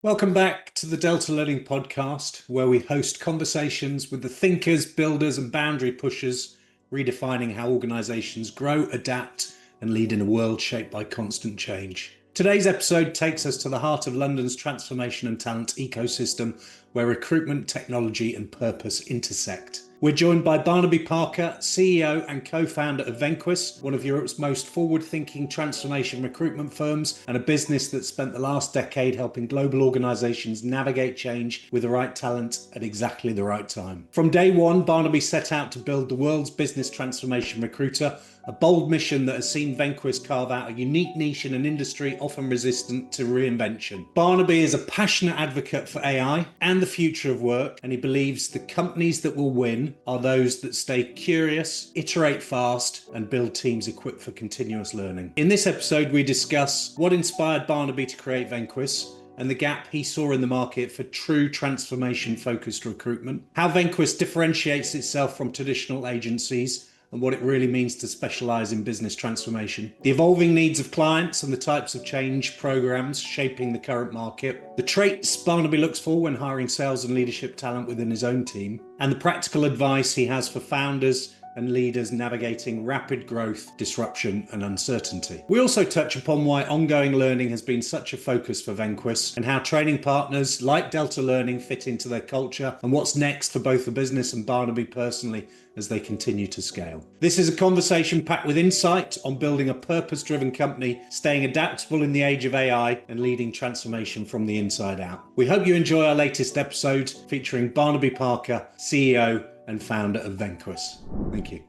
Welcome back to the Delta Learning Podcast, where we host conversations with the thinkers, builders, and boundary pushers, redefining how organizations grow, adapt, and lead in a world shaped by constant change. Today's episode takes us to the heart of London's transformation and talent ecosystem, where recruitment, technology, and purpose intersect. We're joined by Barnaby Parker, CEO and co-founder of Venquis, one of Europe's most forward-thinking transformation recruitment firms, and a business that spent the last decade helping global organizations navigate change with the right talent at exactly the right time. From day one, Barnaby set out to build the world's business transformation recruiter, a bold mission that has seen Venquis carve out a unique niche in an industry often resistant to reinvention. Barnaby is a passionate advocate for AI and the future of work, and he believes the companies that will win are those that stay curious, iterate fast, and build teams equipped for continuous learning. In this episode, we discuss what inspired Barnaby to create Venquis and the gap he saw in the market for true transformation-focused recruitment, how Venquis differentiates itself from traditional agencies, and what it really means to specialize in business transformation, the evolving needs of clients and the types of change programs shaping the current market, the traits Barnaby looks for when hiring sales and leadership talent within his own team, and the practical advice he has for founders and leaders navigating rapid growth, disruption, and uncertainty. We also touch upon why ongoing learning has been such a focus for Venquis and how training partners like Delta Learning fit into their culture and what's next for both the business and Barnaby personally as they continue to scale. This is a conversation packed with insight on building a purpose-driven company, staying adaptable in the age of AI, and leading transformation from the inside out. We hope you enjoy our latest episode featuring Barnaby Parker, CEO and founder of Venquis. Thank you.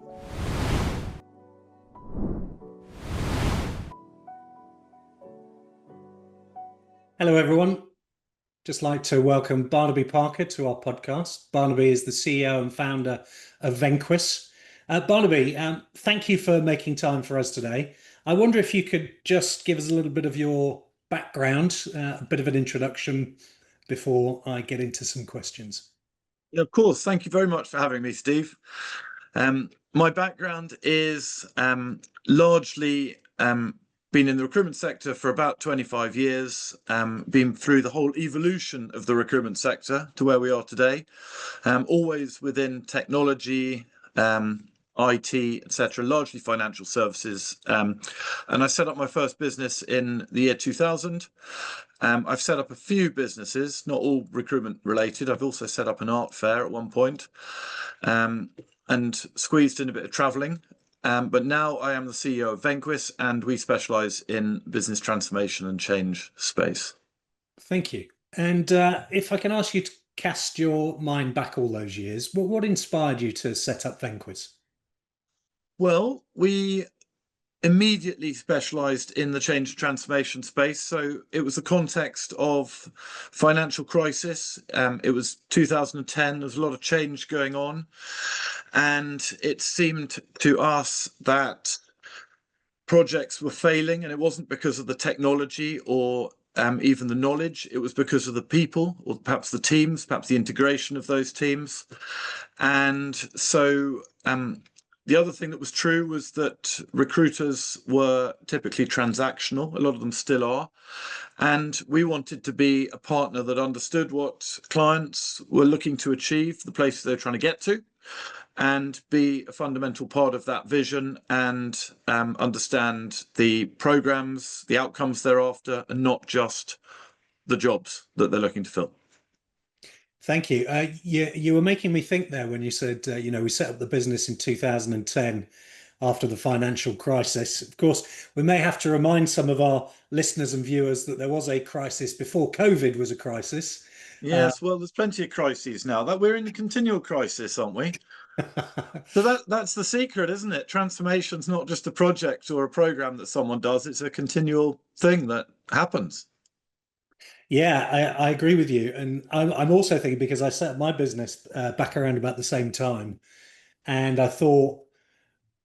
Hello, everyone. Just like to welcome Barnaby Parker to our podcast. Barnaby is the CEO and founder of Venquis. Barnaby, thank you for making time for us today. I wonder if you could just give us a little bit of your background, a bit of an introduction before I get into some questions. Yeah, of course. Thank you very much for having me, Steve. My background is largely been in the recruitment sector for about 25 years, been through the whole evolution of the recruitment sector to where we are today, always within technology, IT, etc., largely financial services. And I set up my first business in the year 2000. I've set up a few businesses, not all recruitment related. I've also set up an art fair at one point, and squeezed in a bit of traveling. But now I am the CEO of Venquis, and we specialize in business transformation and change space. Thank you. And if I can ask you to cast your mind back all those years, what inspired you to set up Venquis? Well, we immediately specialized in the change and transformation space. So it was the context of financial crisis. It was 2010. There was a lot of change going on. And it seemed to us that projects were failing, and it wasn't because of the technology or even the knowledge. It was because of the people, or perhaps the teams, perhaps the integration of those teams. And so the other thing that was true was that recruiters were typically transactional. A lot of them still are. And we wanted to be a partner that understood what clients were looking to achieve, the places they're trying to get to, and be a fundamental part of that vision and understand the programs, the outcomes they're after, and not just the jobs that they're looking to fill. Thank you. You were making me think there when you said, we set up the business in 2010 after the financial crisis. Of course, we may have to remind some of our listeners and viewers that there was a crisis before COVID was a crisis. Yes, well, there's plenty of crises now. That we're in a continual crisis, aren't we? So that's the secret, isn't it? Transformation's not just a project or a program that someone does. It's a continual thing that happens. Yeah, I agree with you. And I'm also thinking, because I set up my business back around about the same time, and I thought,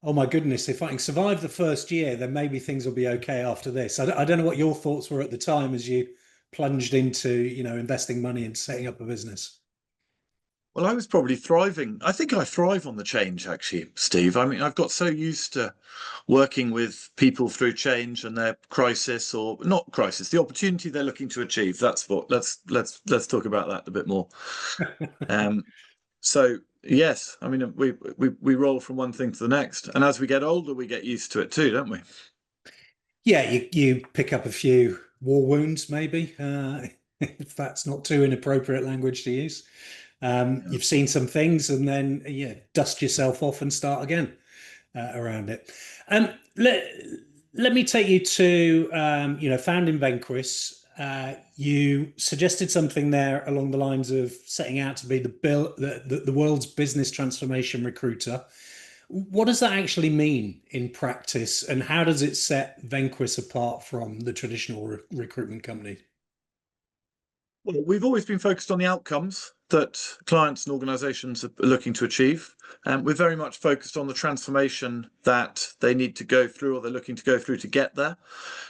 oh my goodness, if I can survive the first year, then maybe things will be okay after this. I don't know what your thoughts were at the time as you plunged into, investing money and setting up a business. Well, I was probably thriving. I think I thrive on the change, actually, Steve. I mean, I've got so used to working with people through change and their crisis, or not crisis, the opportunity they're looking to achieve. That's what. Let's talk about that a bit more. Um, so yes, I mean, we roll from one thing to the next, and as we get older, we get used to it too, don't we? Yeah, you pick up a few war wounds, maybe, if that's not too inappropriate language to use. Yeah. You've seen some things, and then yeah, dust yourself off and start again around it. Um, let let me take you to founding Venquis. You suggested something there along the lines of setting out to be the world's business transformation recruiter. What does that actually mean in practice, and how does it set Venquis apart from the traditional recruitment company? Well, we've always been focused on the outcomes that clients and organizations are looking to achieve. And we're very much focused on the transformation that they need to go through or they're looking to go through to get there.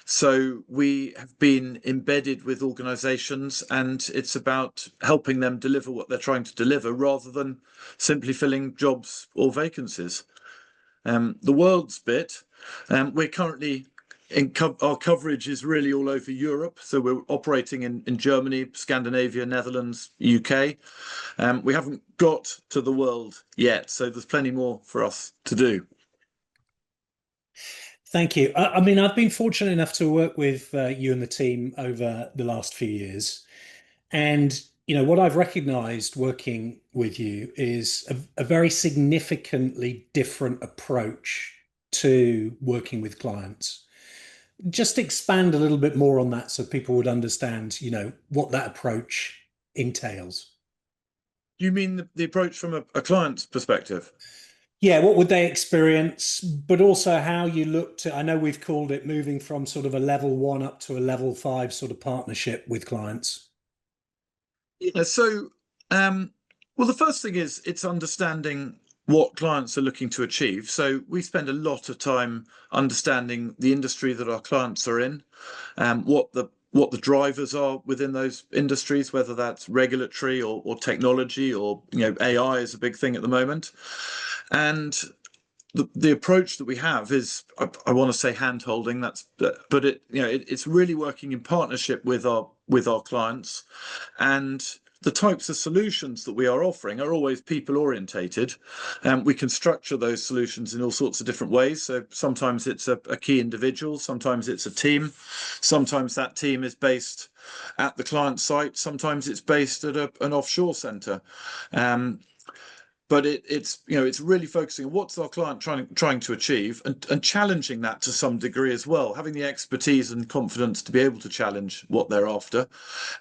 So we have been embedded with organizations, and it's about helping them deliver what they're trying to deliver rather than simply filling jobs or vacancies. The world's bit, we're currently our coverage is really all over Europe. So we're operating in Germany, Scandinavia, Netherlands, UK. We haven't got to the world yet, so there's plenty more for us to do. Thank you. I mean, I've been fortunate enough to work with you and the team over the last few years. And, what I've recognized working with you is a very significantly different approach to working with clients. Just expand a little bit more on that so people would understand, what that approach entails. Do you mean the approach from a client's perspective? Yeah, what would they experience, but also how you look to, I know we've called it moving from sort of a level one up to a level five sort of partnership with clients. Yeah, so well, the first thing is it's understanding what clients are looking to achieve. So we spend a lot of time understanding the industry that our clients are in, what the drivers are within those industries, whether that's regulatory or technology or AI is a big thing at the moment. And the approach that we have is I want to say hand holding. But it's really working in partnership with our clients, and the types of solutions that we are offering are always people orientated, and we can structure those solutions in all sorts of different ways. So sometimes it's a key individual, sometimes it's a team, sometimes that team is based at the client site, sometimes it's based at an offshore center. But it's really focusing on what's our client trying to achieve, and challenging that to some degree as well, having the expertise and confidence to be able to challenge what they're after,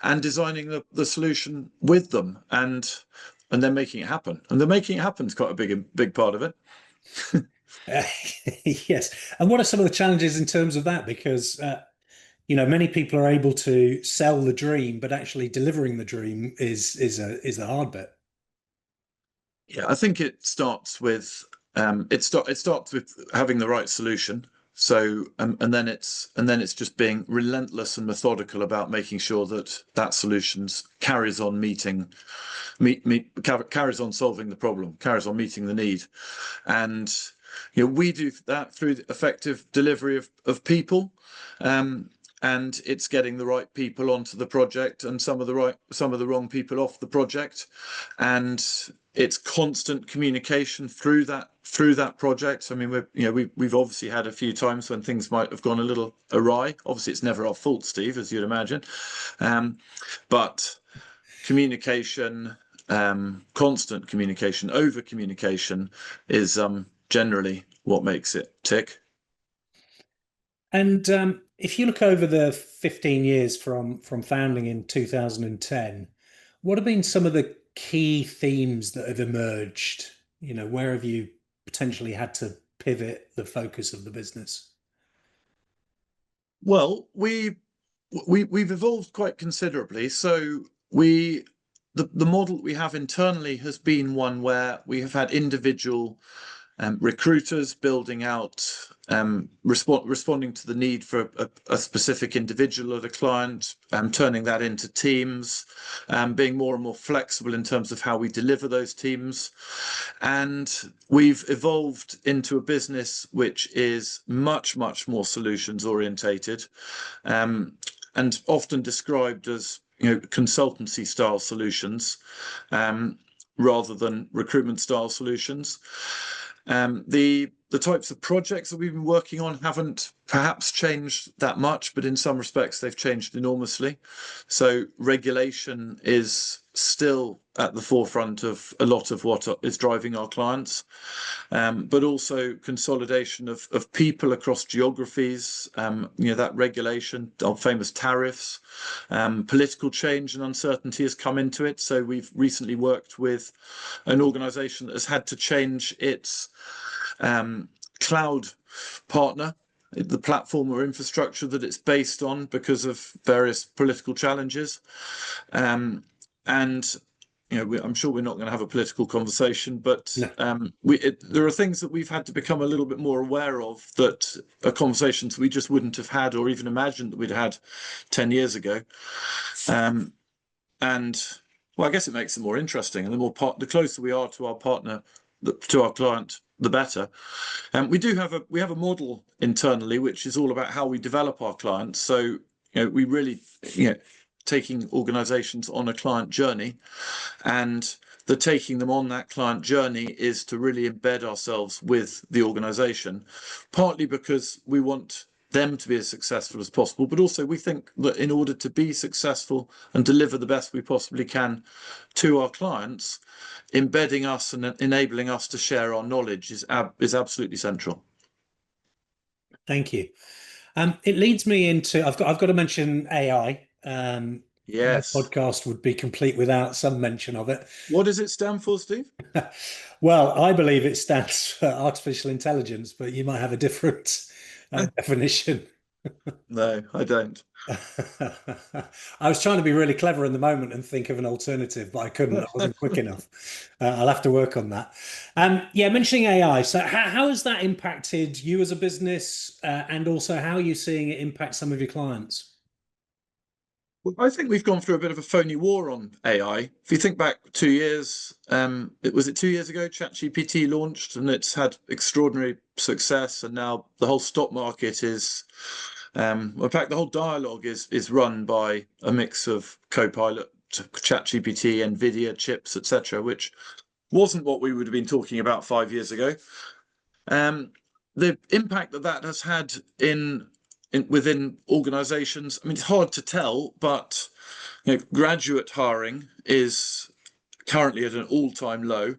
and designing the solution with them, and then making it happen. And the making it happen is quite a big part of it. Uh, yes. And what are some of the challenges in terms of that? Because, many people are able to sell the dream, but actually delivering the dream is the hard bit. Yeah, I think it starts with it starts with having the right solution. So and then it's just being relentless and methodical about making sure that that solutions carries on carries on solving the problem, carries on meeting the need. And we do that through the effective delivery of people. And it's getting the right people onto the project, and some of the wrong people off the project, and it's constant communication through that project. I mean, we've obviously had a few times when things might have gone a little awry. Obviously, it's never our fault, Steve, as you'd imagine, but communication, constant communication, over communication is generally what makes it tick. And if you look over the 15 years from founding in 2010, what have been some of the key themes that have emerged? Where have you potentially had to pivot the focus of the business? Well, we've evolved quite considerably. So the model we have internally has been one where we have had individual recruiters building out, responding to the need for a specific individual at a client, turning that into teams, being more and more flexible in terms of how we deliver those teams. And we've evolved into a business which is much, much more solutions orientated, and often described as consultancy style solutions, rather than recruitment style solutions. The types of projects that we've been working on haven't perhaps changed that much, but in some respects they've changed enormously. So regulation is still at the forefront of a lot of what is driving our clients, but also consolidation of people across geographies, that regulation, our famous tariffs, political change and uncertainty has come into it. So we've recently worked with an organization that has had to change its cloud partner, the platform or infrastructure that it's based on, because of various political challenges. And I'm sure we're not going to have a political conversation, but No. there are things that we've had to become a little bit more aware of, that are conversations we just wouldn't have had or even imagined that we'd had 10 years ago. And well, I guess it makes it more interesting, and the closer we are to our partner, to our client, the better. And we have a model internally which is all about how we develop our clients. So we really taking organizations on a client journey, and the taking them on that client journey is to really embed ourselves with the organization, partly because we want them to be as successful as possible, but also we think that in order to be successful and deliver the best we possibly can to our clients, embedding us and enabling us to share our knowledge is absolutely central. Thank you. It leads me into, I've got to mention AI. No Yes. podcast would be complete without some mention of it. What does it stand for, Steve? Well, I believe it stands for artificial intelligence, but you might have a different definition. No, I don't. I was trying to be really clever in the moment and think of an alternative, but I couldn't. I wasn't quick enough. I'll have to work on that. Yeah, mentioning AI. So, how has that impacted you as a business, and also how are you seeing it impact some of your clients? Well, I think we've gone through a bit of a phony war on AI. If you think back 2 years, was it 2 years ago, ChatGPT launched, and it's had extraordinary success, and now the whole stock market is, in fact, the whole dialogue is run by a mix of Copilot, ChatGPT, NVIDIA chips, etc., which wasn't what we would have been talking about 5 years ago. The impact that has had within organizations, I mean, it's hard to tell, but graduate hiring is currently at an all-time low,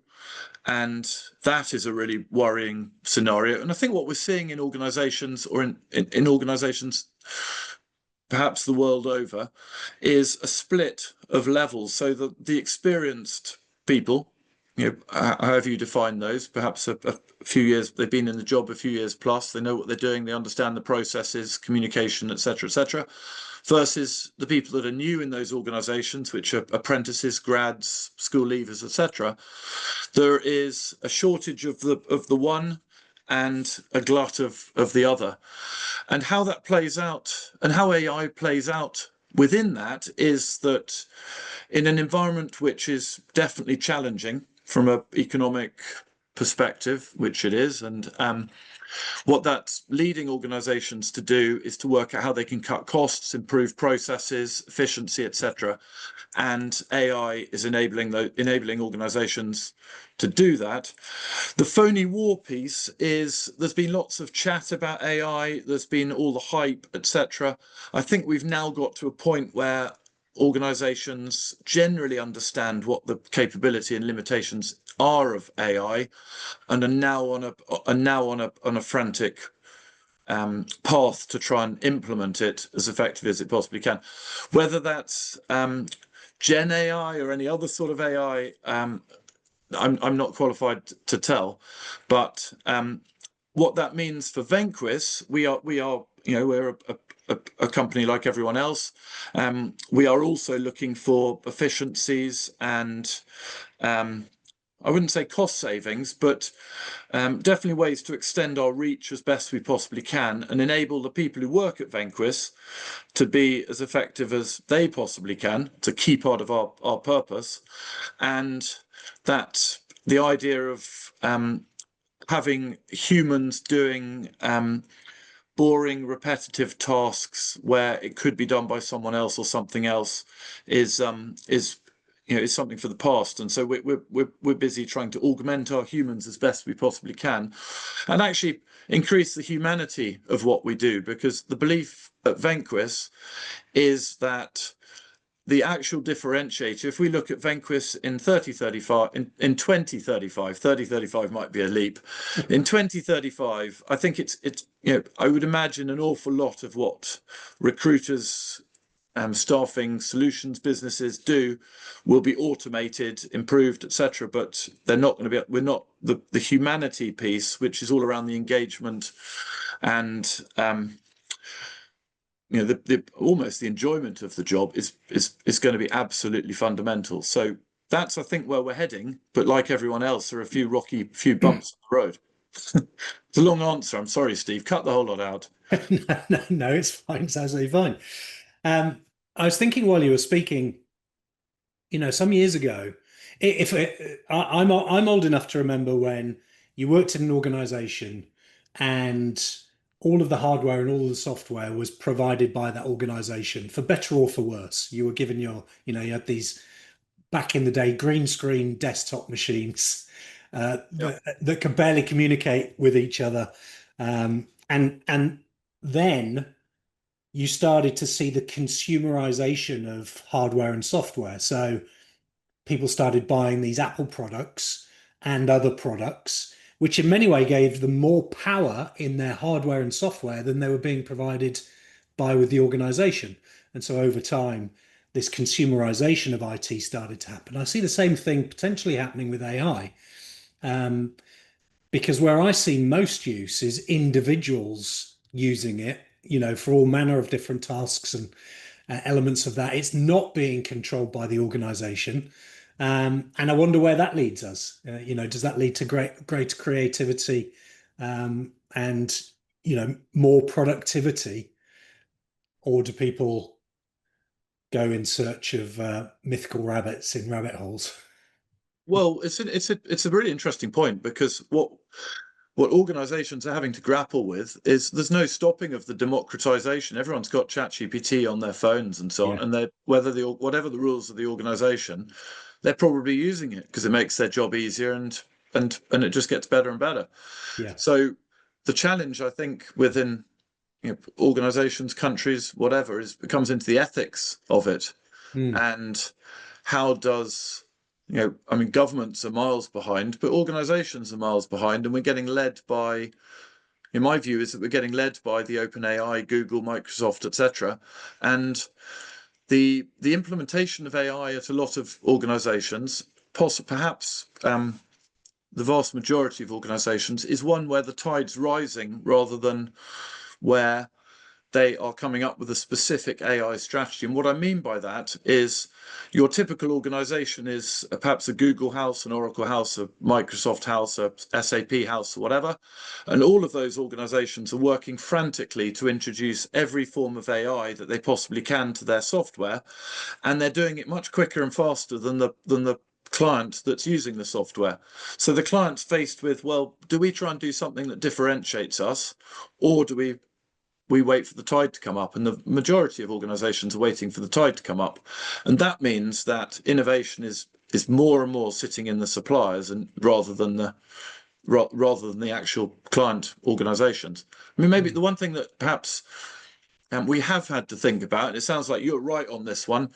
and that is a really worrying scenario. And I think what we're seeing in organizations, or in organizations perhaps the world over, is a split of levels. So the experienced people, however you define those, perhaps a few years, they've been in the job a few years plus, they know what they're doing, they understand the processes, communication, etc., versus the people that are new in those organizations, which are apprentices, grads, school leavers, etc. There is a shortage of the one and a glut of the other. And how that plays out, and how AI plays out within that, is that in an environment which is definitely challenging from an economic perspective, which it is, and what that's leading organizations to do is to work out how they can cut costs, improve processes, efficiency, etc. And AI is enabling organizations to do that. The phony war piece is, there's been lots of chat about AI, there's been all the hype, etc. I think we've now got to a point where organizations generally understand what the capability and limitations are of AI, and are now on a frantic path to try and implement it as effectively as it possibly can. Whether that's Gen AI or any other sort of AI, I'm not qualified to tell, but what that means for Venquis, we're a company like everyone else. We are also looking for efficiencies and I wouldn't say cost savings, but definitely ways to extend our reach as best we possibly can and enable the people who work at Venquis to be as effective as they possibly can. It's a key part of our purpose. And that the idea of having humans doing boring, repetitive tasks where it could be done by someone else or something else is is something for the past. And so we're busy trying to augment our humans as best we possibly can, and actually increase the humanity of what we do. Because the belief at Venquis is that the actual differentiator, if we look at Venquis in 3035, in 2035, 3035 might be a leap. In 2035, I think it's I would imagine an awful lot of what recruiters, staffing solutions businesses do will be automated, improved, etc. But they're not going to be. We're not the humanity piece, which is all around the engagement and the almost the enjoyment of the job is going to be absolutely fundamental. So that's, I think, where we're heading. But like everyone else, there are a few bumps on the road. It's a long answer. I'm sorry, Steve. Cut the whole lot out. No, it's fine. It's absolutely fine. I was thinking while you were speaking, some years ago, if I'm old enough to remember when you worked in an organization and all of the hardware and all the software was provided by that organization for better or for worse. You were given you had these back in the day green screen desktop machines that could barely communicate with each other. And then you started to see the consumerization of hardware and software. So people started buying these Apple products and other products, which in many ways gave them more power in their hardware and software than they were being provided by with the organization. And so over time, this consumerization of IT started to happen. I see the same thing potentially happening with AI, because where I see most use is individuals using it, for all manner of different tasks and elements of that. It's not being controlled by the organization. And I wonder where that leads us. Does that lead to greater creativity and more productivity, or do people go in search of mythical rabbits in rabbit holes? Well, it's a really interesting point, because what organizations are having to grapple with is there's no stopping of the democratization. Everyone's got ChatGPT on their phones and so on, Yeah, and whatever the rules of the organization, they're probably using it because it makes their job easier, and it just gets better and better. yeah. So the challenge, I think, within organizations, countries, whatever, it comes into the ethics of it. Mm. And how does, I mean, governments are miles behind, but organizations are miles behind, and we're getting led by, in my view, is that we're getting led by the OpenAI, Google, Microsoft, etc. And the implementation of AI at a lot of organizations, perhaps the vast majority of organizations, is one where the tide's rising rather than where they are coming up with a specific AI strategy. And what I mean by that is your typical organization is perhaps a Google house, an Oracle house, a Microsoft house, a SAP house, or whatever. And all of those organizations are working frantically to introduce every form of AI that they possibly can to their software. And they're doing it much quicker and faster than the client that's using the software. So the client's faced with, well, do we try and do something that differentiates us, or do we wait for the tide to come up? And the majority of organizations are waiting for the tide to come up. And that means that innovation is more and more sitting in the suppliers, and rather than the actual client organizations. I mean, maybe the one thing that perhaps we have had to think about, and it sounds like you're right on this one,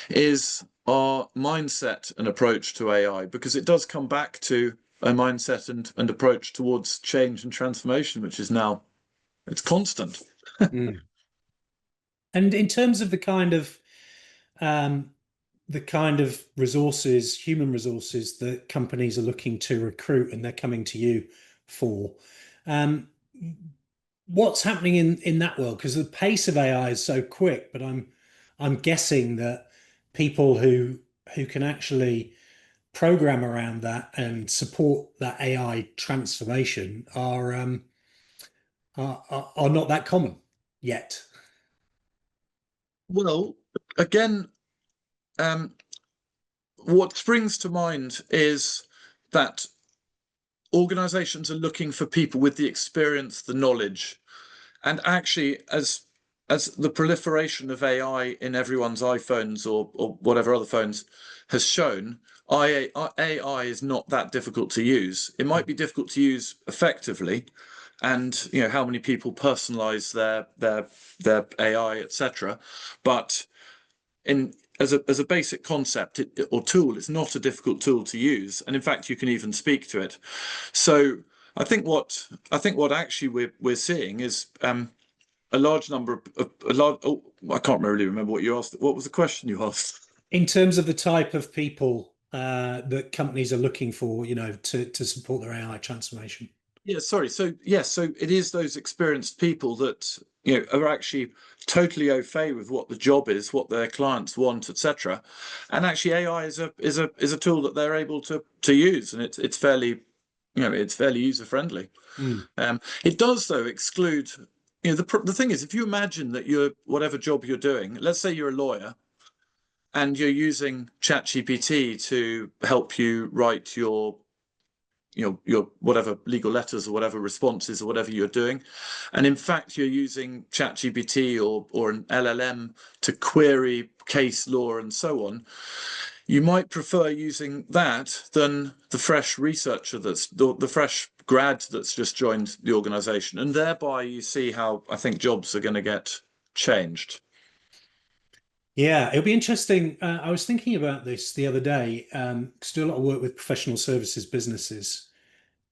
is our mindset and approach to AI, because it does come back to a mindset and approach towards change and transformation, which is now, it's constant. Mm. And in terms of um, the kind of resources, human resources that companies are looking to recruit and they're coming to you for, um, what's happening in that world? Because the pace of AI is so quick, but I'm guessing that people who can actually program around that and support that AI transformation are not that common yet. Well, again, what springs to mind is that organizations are looking for people with the experience, the knowledge, and actually, as the proliferation of AI in everyone's iPhones or whatever other phones has shown, AI is not that difficult to use. It might be difficult to use effectively, and how many people personalize their AI, etc. But in as a basic concept or tool, it's not a difficult tool to use, and in fact, you can even speak to it. So I think what actually we're seeing is a large number of a large. Oh, I can't really remember what you asked. What was the question you asked? In terms of the type of people that companies are looking for, to support their AI transformation. Yeah, sorry. So yes, so it is those experienced people that are actually totally au fait with what the job is, what their clients want, etc. And actually, AI is a tool that they're able to use, and it's fairly it's fairly user friendly. Mm. It does though exclude. The thing is, if you imagine that you're whatever job you're doing, let's say you're a lawyer and you're using ChatGPT to help you write your whatever legal letters or whatever responses or whatever you're doing, and in fact you're using ChatGPT or an LLM to query case law and so on, you might prefer using that than the fresh researcher that's the fresh grad that's just joined the organization, and thereby you see how I think jobs are going to get changed. Yeah, it'll be interesting. I was thinking about this the other day, 'cause I do a lot of work with professional services businesses.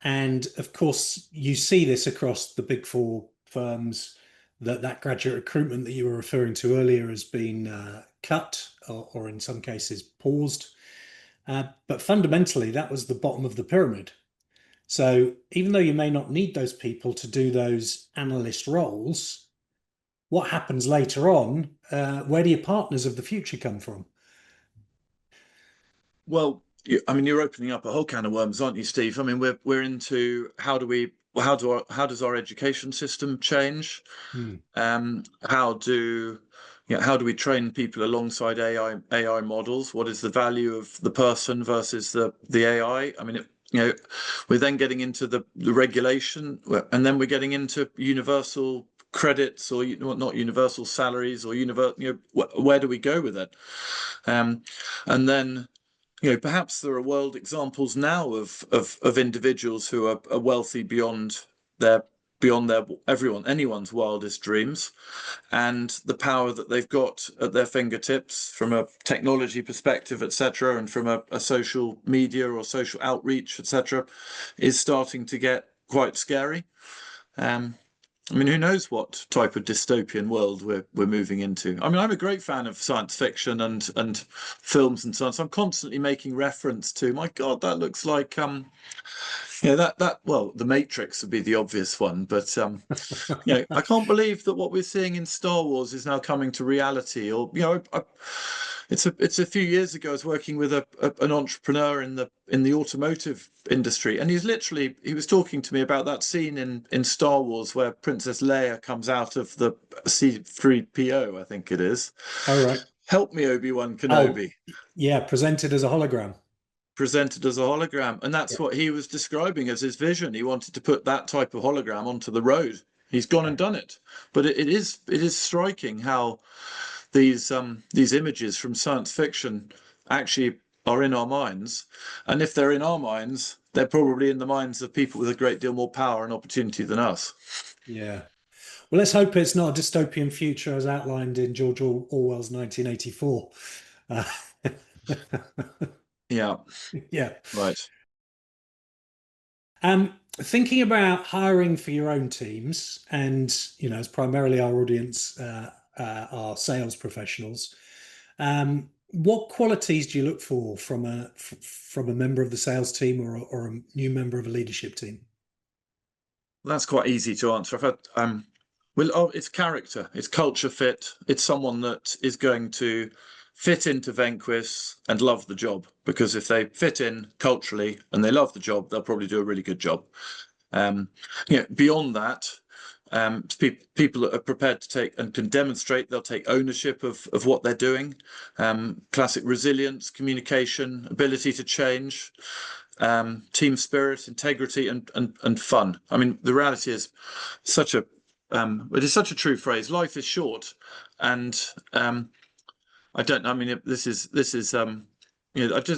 And of course, you see this across the big four firms that graduate recruitment that you were referring to earlier has been cut or in some cases paused. But fundamentally, that was the bottom of the pyramid. So even though you may not need those people to do those analyst roles, what happens later on? Where do your partners of the future come from? Well, I mean, you're opening up a whole can of worms, aren't you, Steve? I mean, we're into how does our education system change? Hmm. How do how do we train people alongside AI models? What is the value of the person versus the AI? I mean, we're then getting into the regulation, and then we're getting into universal credits or not universal salaries or where do we go with it? And then perhaps there are world examples now of individuals who are wealthy their beyond anyone's wildest dreams, and the power that they've got at their fingertips from a technology perspective, etc., and from a social media or social outreach, etc., is starting to get quite scary. I mean, who knows what type of dystopian world we're moving into? I mean, I'm a great fan of science fiction and films and so on. So I'm constantly making reference to, my God, that looks like that well, The Matrix would be the obvious one, but I can't believe that what we're seeing in Star Wars is now coming to reality. Or it's a few years ago. I was working with an entrepreneur in the automotive industry, and he was talking to me about that scene in Star Wars where Princess Leia comes out of the C-3PO, I think it is. All right. Help me, Obi-Wan Oh, Kenobi. yeah, presented as a hologram. Presented as a hologram, and Yeah. that's what he was describing as his vision. He wanted to put that type of hologram onto the road. He's gone and done it. But it is striking how these images from science fiction actually are in our minds, and if they're in our minds, they're probably in the minds of people with a great deal more power and opportunity than us. Yeah. Well, let's hope it's not a dystopian future as outlined in George Orwell's 1984. Uh, Yeah, yeah. right. Thinking about hiring for your own teams, and as primarily our audience are sales professionals, what qualities do you look for from a member of the sales team or a new member of a leadership team? That's quite easy to answer. I've had well, it's character, it's culture fit, it's someone that is going to fit into Venquis and love the job, because if they fit in culturally and they love the job, they'll probably do a really good job. Beyond that, people that are prepared to take and can demonstrate, they'll take ownership of what they're doing. Classic resilience, communication, ability to change, team spirit, integrity, and fun. I mean, the reality is it is such a true phrase. Life is short, and I don't know. I mean, this is I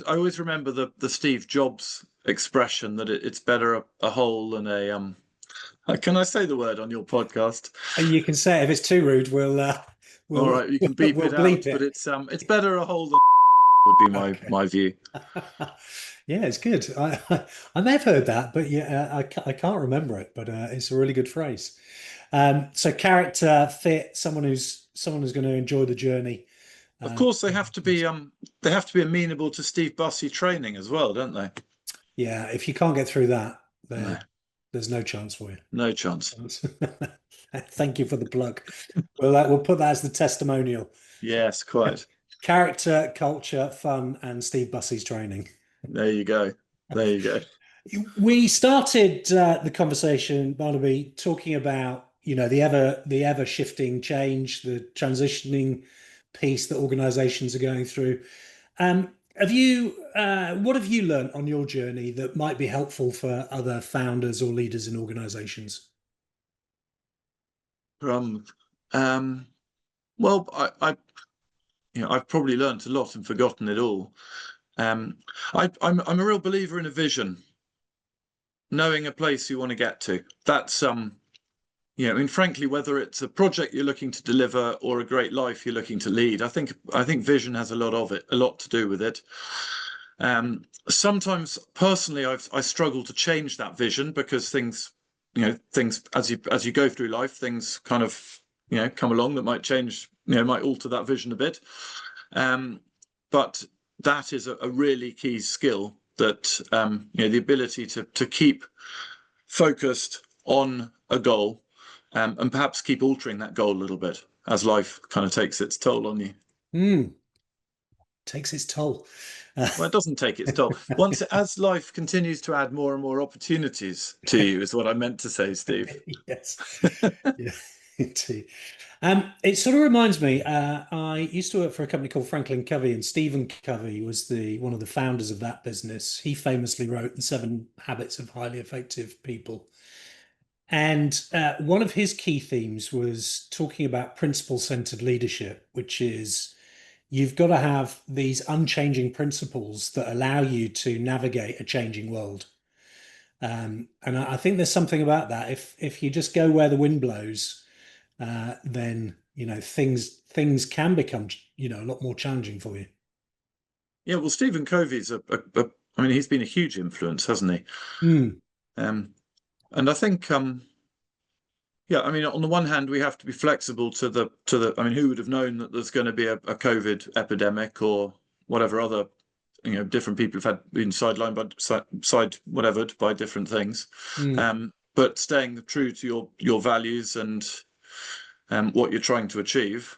always remember the Steve Jobs expression that it's better a hole than a Can I say the word on your podcast? You can say it. If it's too rude, we'll All right, you can beep we'll it bleep out, it. but it's better a hole than would be my view. Yeah, it's good. I may have heard that, but yeah, I can't remember it. But it's a really good phrase. So character fit, someone who's going to enjoy the journey. Of course, they have to be amenable to Steve Bussey training as well, don't they? Yeah, if you can't get through that, No, there's no chance for you. no chance. Thank you for the plug. We'll put that as the testimonial. Yes, quite. Character, culture, fun, and Steve Bussey's training. There you go. There you go. We started the conversation, Barnaby, talking about the ever shifting change, the transitioning piece that organisations are going through. What have you learned on your journey that might be helpful for other founders or leaders in organisations? Well, I've probably learned a lot and forgotten it all. I'm a real believer in a vision, knowing a place you want to get to. That's I mean, frankly, whether it's a project you're looking to deliver or a great life you're looking to lead, I think vision has a lot to do with it. Sometimes personally, I struggle to change that vision because things as you go through life, things kind of come along that might change, might alter that vision a bit. But that is a really key skill, that the ability to keep focused on a goal, and perhaps keep altering that goal a little bit as life kind of takes its toll on you. Takes its toll. Well, it doesn't take its toll. As life continues to add more and more opportunities to you, is what I meant to say, Steve. Yes. Yeah, indeed. It sort of reminds me, I used to work for a company called Franklin Covey, and Stephen Covey was one of the founders of that business. He famously wrote The 7 Habits of Highly Effective People. And one of his key themes was talking about principle-centered leadership, which is you've got to have these unchanging principles that allow you to navigate a changing world. And I think there's something about that. If you just go where the wind blows, then things can become a lot more challenging for you. Yeah, well, Stephen Covey's I mean, he's been a huge influence, hasn't he? And I think I mean, on the one hand, we have to be flexible to the. I mean, who would have known that there's going to be a COVID epidemic or whatever other, different people have been sidelined by different things. But staying true to your values and what you're trying to achieve,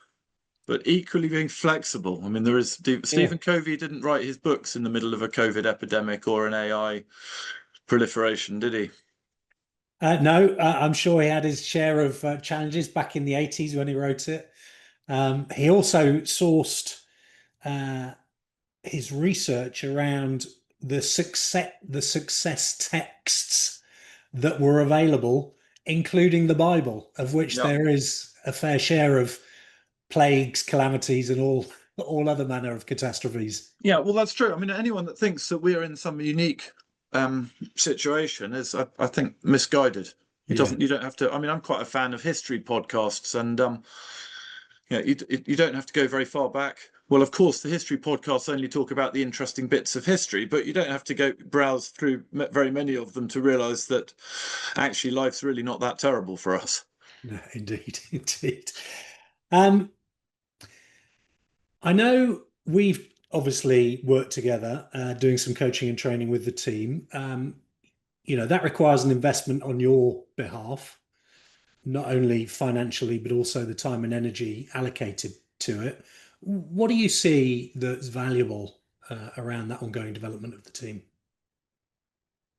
but equally being flexible. I mean, Stephen Covey didn't write his books in the middle of a COVID epidemic or an AI proliferation, did he? No, I'm sure he had his share of challenges back in the 80s when he wrote it. He also sourced his research around the success texts that were available, including the Bible, of which there is a fair share of plagues, calamities, and all other manner of catastrophes. Yeah, well, that's true. I mean, anyone that thinks that we are in some unique situation is, I think, misguided. You don't have to. I mean, I'm quite a fan of history podcasts, and you don't have to go very far back. Well, of course, the history podcasts only talk about the interesting bits of history, but you don't have to go browse through very many of them to realise that actually life's really not that terrible for us. No, indeed. I know we've obviously worked together, doing some coaching and training with the team. That requires an investment on your behalf, not only financially, but also the time and energy allocated to it. What do you see that's valuable around that ongoing development of the team?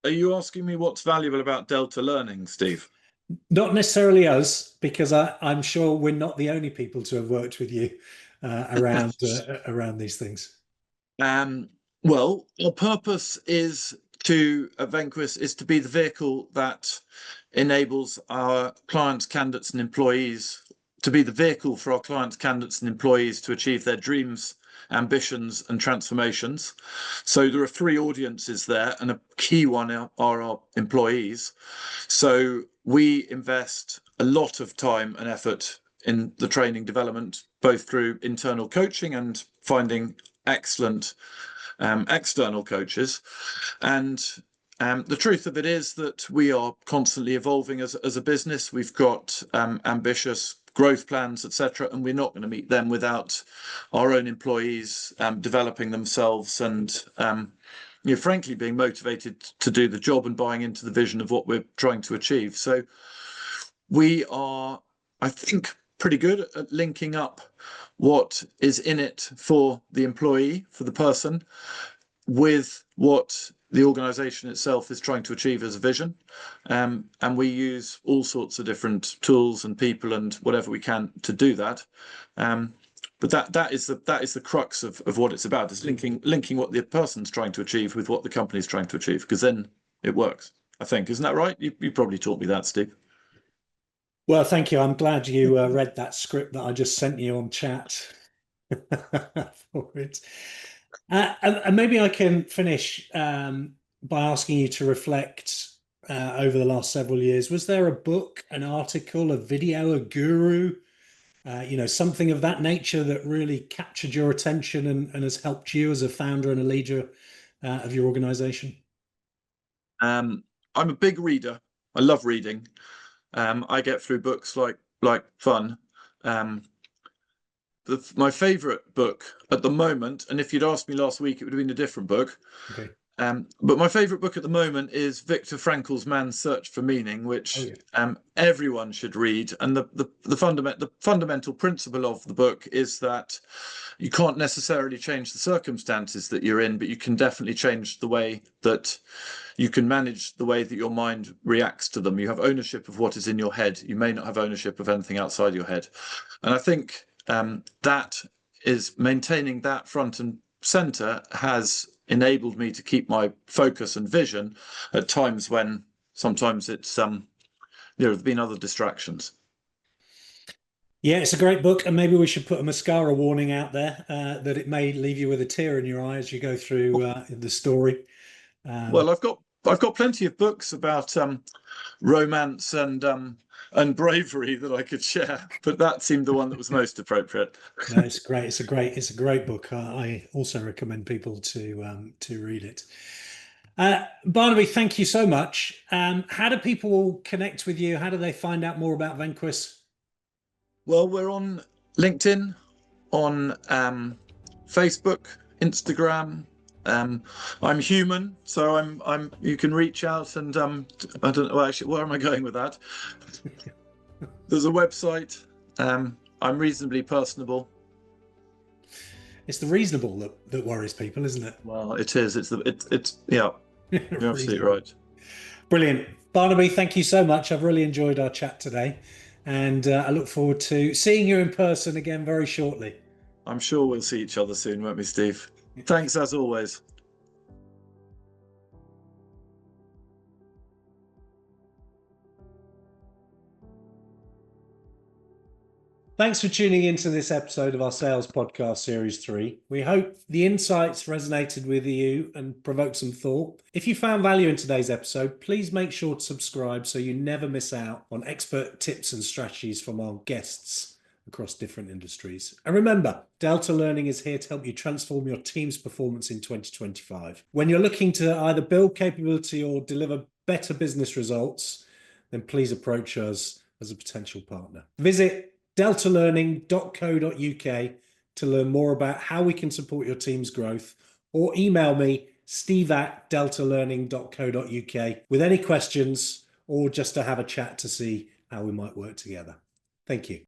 Are you asking me what's valuable about Delta Learning, Steve? Not necessarily us, because I'm sure we're not the only people to have worked with you around these things. Um, well, our purpose is to at Venquis is to be the vehicle that enables our clients, candidates, and employees to be the vehicle for our clients, candidates, and employees to achieve their dreams, ambitions, and transformations. So there are three audiences there, and a key one are our employees. So we invest a lot of time and effort in the training development, both through internal coaching and finding excellent external coaches. And the truth of it is that we are constantly evolving as a business. We've got ambitious growth plans, etc., and we're not going to meet them without our own employees developing themselves and frankly, being motivated to do the job and buying into the vision of what we're trying to achieve. So we are, I think, pretty good at linking up what is in it for the employee, for the person, with what the organization itself is trying to achieve as a vision. And we use all sorts of different tools and people and whatever we can to do that. But that is the crux of what it's about, is linking what the person's trying to achieve with what the company's trying to achieve, because then it works, I think. Isn't that right? You probably taught me that, Steve. Well, thank you. I'm glad you read that script that I just sent you on chat for it. And maybe I can finish by asking you to reflect over the last several years. Was there a book, an article, a video, a guru, something of that nature that really captured your attention and has helped you as a founder and a leader of your organization? I'm a big reader. I love reading. I get through books like fun. My favorite book at the moment, and if you'd asked me last week, it would have been a different book. Okay. But my favorite book at the moment is Viktor Frankl's Man's Search for Meaning, Oh, which yeah. everyone should read. And the fundamental principle of the book is that you can't necessarily change the circumstances that you're in, but you can definitely change the way that you can manage the way that your mind reacts to them. You have ownership of what is in your head. You may not have ownership of anything outside your head. And I think that is maintaining that front and center has enabled me to keep my focus and vision at times when sometimes it's there have been other distractions. Yeah, it's a great book, and maybe we should put a mascara warning out there that it may leave you with a tear in your eye as you go through the story. Well, I've got plenty of books about romance and bravery that I could share, but that seemed the one that was most appropriate. No, it's great. It's a great book. I also recommend people to read it. Barnaby, thank you so much. How do people connect with you? How do they find out more about Venquis? Well, we're on LinkedIn, on Facebook, Instagram. I'm human, so I'm. You can reach out, and I don't know. Well, actually, where am I going with that? There's a website. I'm reasonably personable. It's the reasonable that worries people, isn't it? Well, it is. It's yeah. You're absolutely right. Brilliant. Barnaby, thank you so much. I've really enjoyed our chat today, and I look forward to seeing you in person again very shortly. I'm sure we'll see each other soon, won't we, Steve? Thanks as always. Thanks for tuning into this episode of our Sales Podcast Series 3. We hope the insights resonated with you and provoked some thought. If you found value in today's episode, please make sure to subscribe so you never miss out on expert tips and strategies from our guests across different industries. And remember, Delta Learning is here to help you transform your team's performance in 2025. When you're looking to either build capability or deliver better business results, then please approach us as a potential partner. Visit deltalearning.co.uk to learn more about how we can support your team's growth, or email me steve@deltalearning.co.uk with any questions or just to have a chat to see how we might work together. Thank you.